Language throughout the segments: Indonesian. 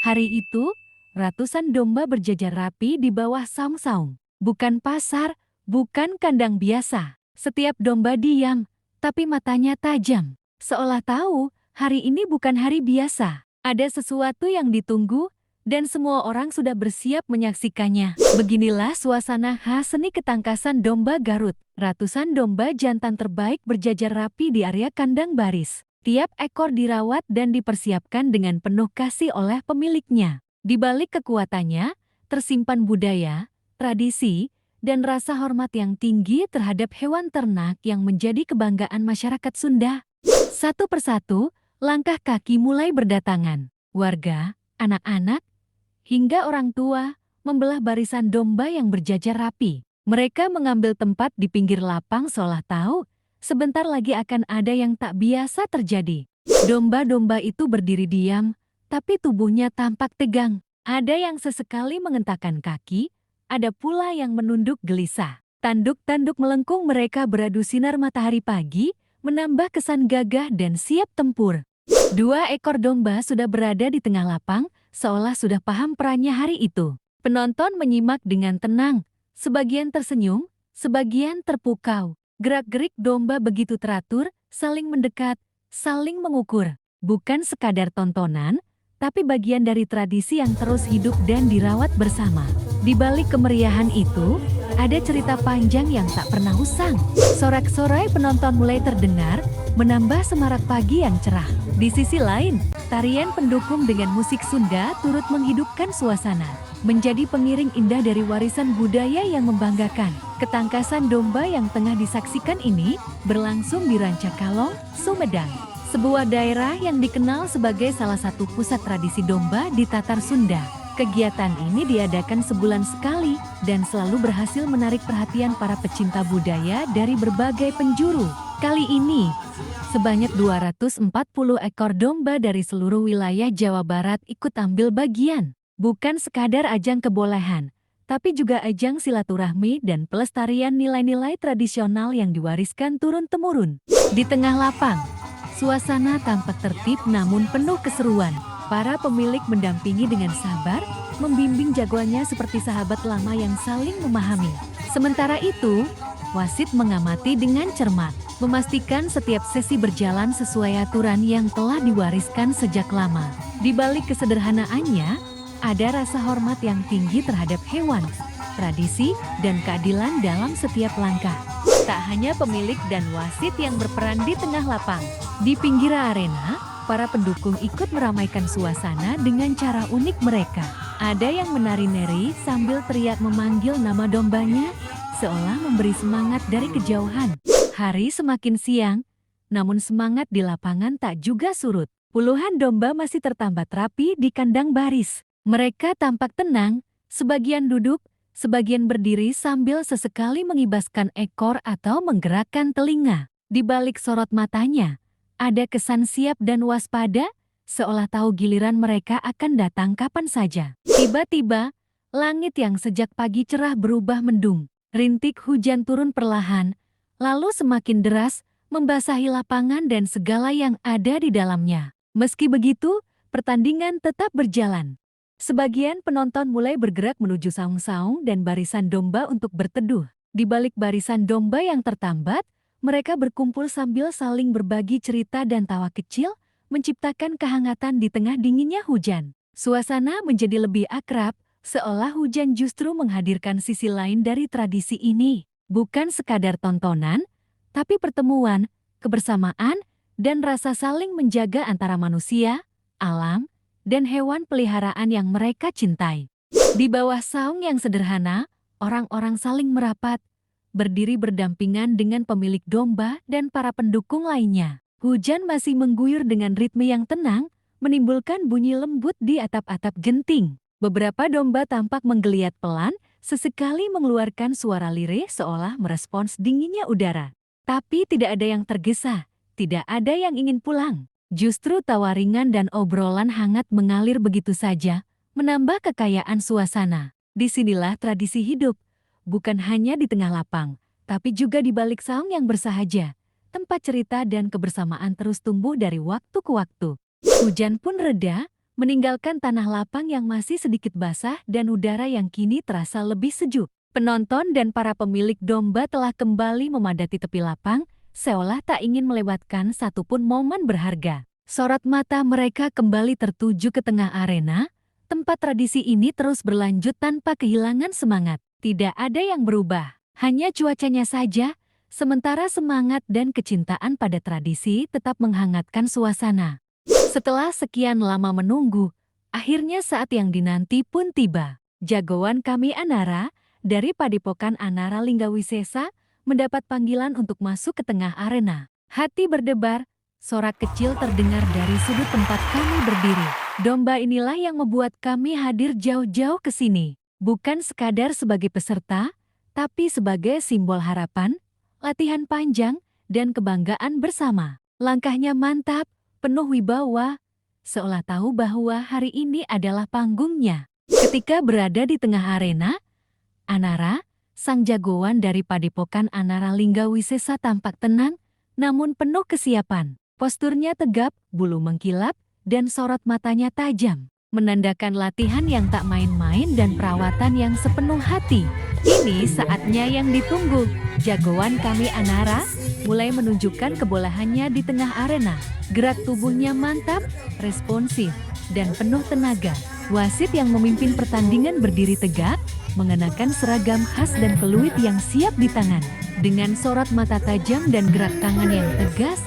Hari itu, ratusan domba berjajar rapi di bawah saung-saung. Bukan pasar, bukan kandang biasa. Setiap domba diam, tapi matanya tajam. Seolah tahu, hari ini bukan hari biasa. Ada sesuatu yang ditunggu, dan semua orang sudah bersiap menyaksikannya. Beginilah suasana khas seni ketangkasan domba Garut. Ratusan domba jantan terbaik berjajar rapi di area kandang baris. Tiap ekor dirawat dan dipersiapkan dengan penuh kasih oleh pemiliknya. Di balik kekuatannya, tersimpan budaya, tradisi, dan rasa hormat yang tinggi terhadap hewan ternak yang menjadi kebanggaan masyarakat Sunda. Satu persatu, langkah kaki mulai berdatangan. Warga, anak-anak, hingga orang tua, membelah barisan domba yang berjajar rapi. Mereka mengambil tempat di pinggir lapang seolah tahu, sebentar lagi akan ada yang tak biasa terjadi. Domba-domba itu berdiri diam, tapi tubuhnya tampak tegang. Ada yang sesekali mengentakkan kaki, ada pula yang menunduk gelisah. Tanduk-tanduk melengkung mereka beradu sinar matahari pagi, menambah kesan gagah dan siap tempur. Dua ekor domba sudah berada di tengah lapang, seolah sudah paham perannya hari itu. Penonton menyimak dengan tenang, sebagian tersenyum, sebagian terpukau. Gerak-gerik domba begitu teratur, saling mendekat, saling mengukur. Bukan sekadar tontonan, tapi bagian dari tradisi yang terus hidup dan dirawat bersama. Di balik kemeriahan itu, ada cerita panjang yang tak pernah usang. Sorak-sorai penonton mulai terdengar, menambah semarak pagi yang cerah. Di sisi lain, tarian pendukung dengan musik Sunda turut menghidupkan suasana. Menjadi pengiring indah dari warisan budaya yang membanggakan. Ketangkasan domba yang tengah disaksikan ini berlangsung di Rancakalong, Sumedang. Sebuah daerah yang dikenal sebagai salah satu pusat tradisi domba di Tatar Sunda. Kegiatan ini diadakan sebulan sekali dan selalu berhasil menarik perhatian para pecinta budaya dari berbagai penjuru. Kali ini, sebanyak 240 ekor domba dari seluruh wilayah Jawa Barat ikut ambil bagian. Bukan sekadar ajang kebolehan, tapi juga ajang silaturahmi dan pelestarian nilai-nilai tradisional yang diwariskan turun-temurun. Di tengah lapang, suasana tampak tertib namun penuh keseruan. Para pemilik mendampingi dengan sabar, membimbing jagoannya seperti sahabat lama yang saling memahami. Sementara itu, wasit mengamati dengan cermat, memastikan setiap sesi berjalan sesuai aturan yang telah diwariskan sejak lama. Di balik kesederhanaannya, ada rasa hormat yang tinggi terhadap hewan, tradisi, dan keadilan dalam setiap langkah. Tak hanya pemilik dan wasit yang berperan di tengah lapang. Di pinggir arena, para pendukung ikut meramaikan suasana dengan cara unik mereka. Ada yang menari-nari sambil teriak memanggil nama dombanya, seolah memberi semangat dari kejauhan. Hari semakin siang, namun semangat di lapangan tak juga surut. Puluhan domba masih tertambat rapi di kandang baris. Mereka tampak tenang, sebagian duduk, sebagian berdiri sambil sesekali mengibaskan ekor atau menggerakkan telinga. Di balik sorot matanya, ada kesan siap dan waspada, seolah tahu giliran mereka akan datang kapan saja. Tiba-tiba, langit yang sejak pagi cerah berubah mendung. Rintik hujan turun perlahan, lalu semakin deras, membasahi lapangan dan segala yang ada di dalamnya. Meski begitu, pertandingan tetap berjalan. Sebagian penonton mulai bergerak menuju saung-saung dan barisan domba untuk berteduh. Di balik barisan domba yang tertambat, mereka berkumpul sambil saling berbagi cerita dan tawa kecil, menciptakan kehangatan di tengah dinginnya hujan. Suasana menjadi lebih akrab, seolah hujan justru menghadirkan sisi lain dari tradisi ini. Bukan sekadar tontonan, tapi pertemuan, kebersamaan, dan rasa saling menjaga antara manusia, alam, dan hewan peliharaan yang mereka cintai. Di bawah saung yang sederhana, orang-orang saling merapat, berdiri berdampingan dengan pemilik domba dan para pendukung lainnya. Hujan masih mengguyur dengan ritme yang tenang, menimbulkan bunyi lembut di atap-atap genting. Beberapa domba tampak menggeliat pelan, sesekali mengeluarkan suara lirih seolah merespons dinginnya udara. Tapi tidak ada yang tergesa, tidak ada yang ingin pulang. Justru tawa ringan dan obrolan hangat mengalir begitu saja, menambah kekayaan suasana. Disinilah tradisi hidup, bukan hanya di tengah lapang, tapi juga di balik saung yang bersahaja. Tempat cerita dan kebersamaan terus tumbuh dari waktu ke waktu. Hujan pun reda, meninggalkan tanah lapang yang masih sedikit basah dan udara yang kini terasa lebih sejuk. Penonton dan para pemilik domba telah kembali memadati tepi lapang, seolah tak ingin melewatkan satupun momen berharga. Sorot mata mereka kembali tertuju ke tengah arena, tempat tradisi ini terus berlanjut tanpa kehilangan semangat. Tidak ada yang berubah, hanya cuacanya saja, sementara semangat dan kecintaan pada tradisi tetap menghangatkan suasana. Setelah sekian lama menunggu, akhirnya saat yang dinanti pun tiba. Jagoan kami Anara, dari Padepokan Anara Linggawisesa, mendapat panggilan untuk masuk ke tengah arena. Hati berdebar, sorak kecil terdengar dari sudut tempat kami berdiri. Domba inilah yang membuat kami hadir jauh-jauh ke sini. Bukan sekadar sebagai peserta, tapi sebagai simbol harapan, latihan panjang, dan kebanggaan bersama. Langkahnya mantap, penuh wibawa, seolah tahu bahwa hari ini adalah panggungnya. Ketika berada di tengah arena, Anara, sang jagoan dari Padepokan Anara Linggawisesa tampak tenang, namun penuh kesiapan. Posturnya tegap, bulu mengkilap, dan sorot matanya tajam, menandakan latihan yang tak main-main dan perawatan yang sepenuh hati. Ini saatnya yang ditunggu. Jagoan kami Anara mulai menunjukkan kebolehannya di tengah arena. Gerak tubuhnya mantap, responsif, dan penuh tenaga. Wasit yang memimpin pertandingan berdiri tegak, mengenakan seragam khas dan peluit yang siap di tangan. Dengan sorot mata tajam dan gerak tangan yang tegas,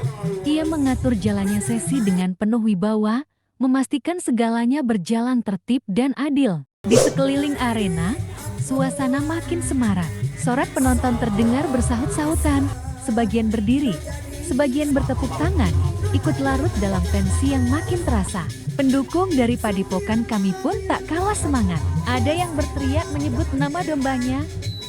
ia mengatur jalannya sesi dengan penuh wibawa, memastikan segalanya berjalan tertib dan adil. Di sekeliling arena, suasana makin semarak. Sorak penonton terdengar bersahut-sahutan, sebagian berdiri, sebagian bertepuk tangan, ikut larut dalam tensi yang makin terasa. Pendukung dari Padepokan kami pun tak kalah semangat. Ada yang berteriak menyebut nama dombanya,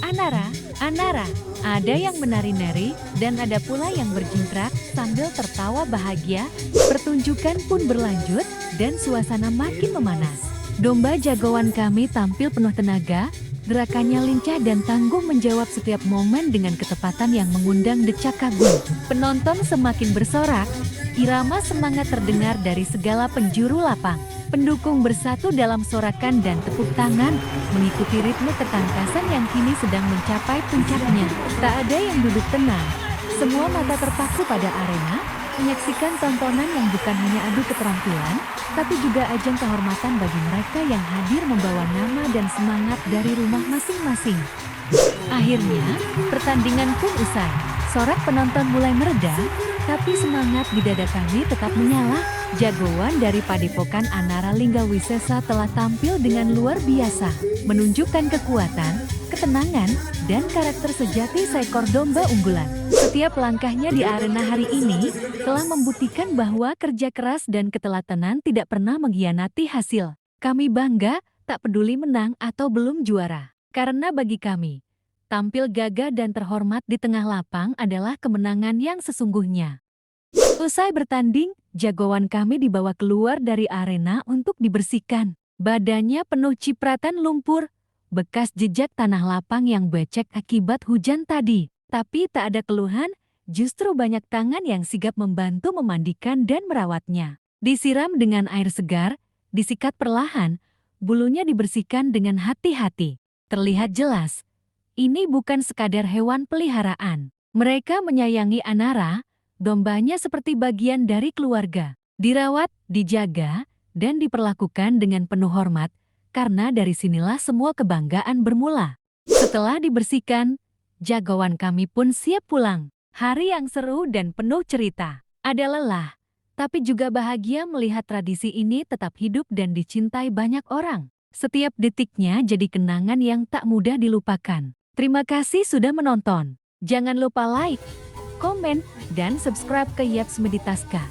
Anara, Anara. Ada yang menari-nari, dan ada pula yang berjingkrak sambil tertawa bahagia. Pertunjukan pun berlanjut, dan suasana makin memanas. Domba jagoan kami tampil penuh tenaga, gerakannya lincah dan tangguh menjawab setiap momen dengan ketepatan yang mengundang decak kagum. Penonton semakin bersorak, irama semangat terdengar dari segala penjuru lapang. Pendukung bersatu dalam sorakan dan tepuk tangan, mengikuti ritme ketangkasan yang kini sedang mencapai puncaknya. Tak ada yang duduk tenang, semua mata terpaku pada arena, menyaksikan tontonan yang bukan hanya adu keterampilan, tapi juga ajang kehormatan bagi mereka yang hadir membawa nama dan semangat dari rumah masing-masing. Akhirnya, pertandingan pun usai. Sorak penonton mulai mereda, tapi semangat di dada kami tetap menyala. Jagoan dari Padepokan Anara Linggawisesa telah tampil dengan luar biasa, menunjukkan kekuatan, ketenangan, dan karakter sejati seekor domba unggulan. Setiap langkahnya di arena hari ini telah membuktikan bahwa kerja keras dan ketelatenan tidak pernah mengkhianati hasil. Kami bangga, tak peduli menang atau belum juara. Karena bagi kami, tampil gagah dan terhormat di tengah lapang adalah kemenangan yang sesungguhnya. Usai bertanding, jagoan kami dibawa keluar dari arena untuk dibersihkan. Badannya penuh cipratan lumpur, bekas jejak tanah lapang yang becek akibat hujan tadi. Tapi tak ada keluhan, justru banyak tangan yang sigap membantu memandikan dan merawatnya. Disiram dengan air segar, disikat perlahan, bulunya dibersihkan dengan hati-hati. Terlihat jelas, ini bukan sekadar hewan peliharaan. Mereka menyayangi Anara, dombanya seperti bagian dari keluarga. Dirawat, dijaga, dan diperlakukan dengan penuh hormat, karena dari sinilah semua kebanggaan bermula. Setelah dibersihkan, jagoan kami pun siap pulang. Hari yang seru dan penuh cerita. Ada lelah, tapi juga bahagia melihat tradisi ini tetap hidup dan dicintai banyak orang. Setiap detiknya jadi kenangan yang tak mudah dilupakan. Terima kasih sudah menonton. Jangan lupa like, komen, dan subscribe ke Yaps Meditaska.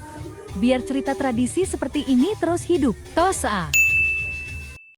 Biar cerita tradisi seperti ini terus hidup. Tosa!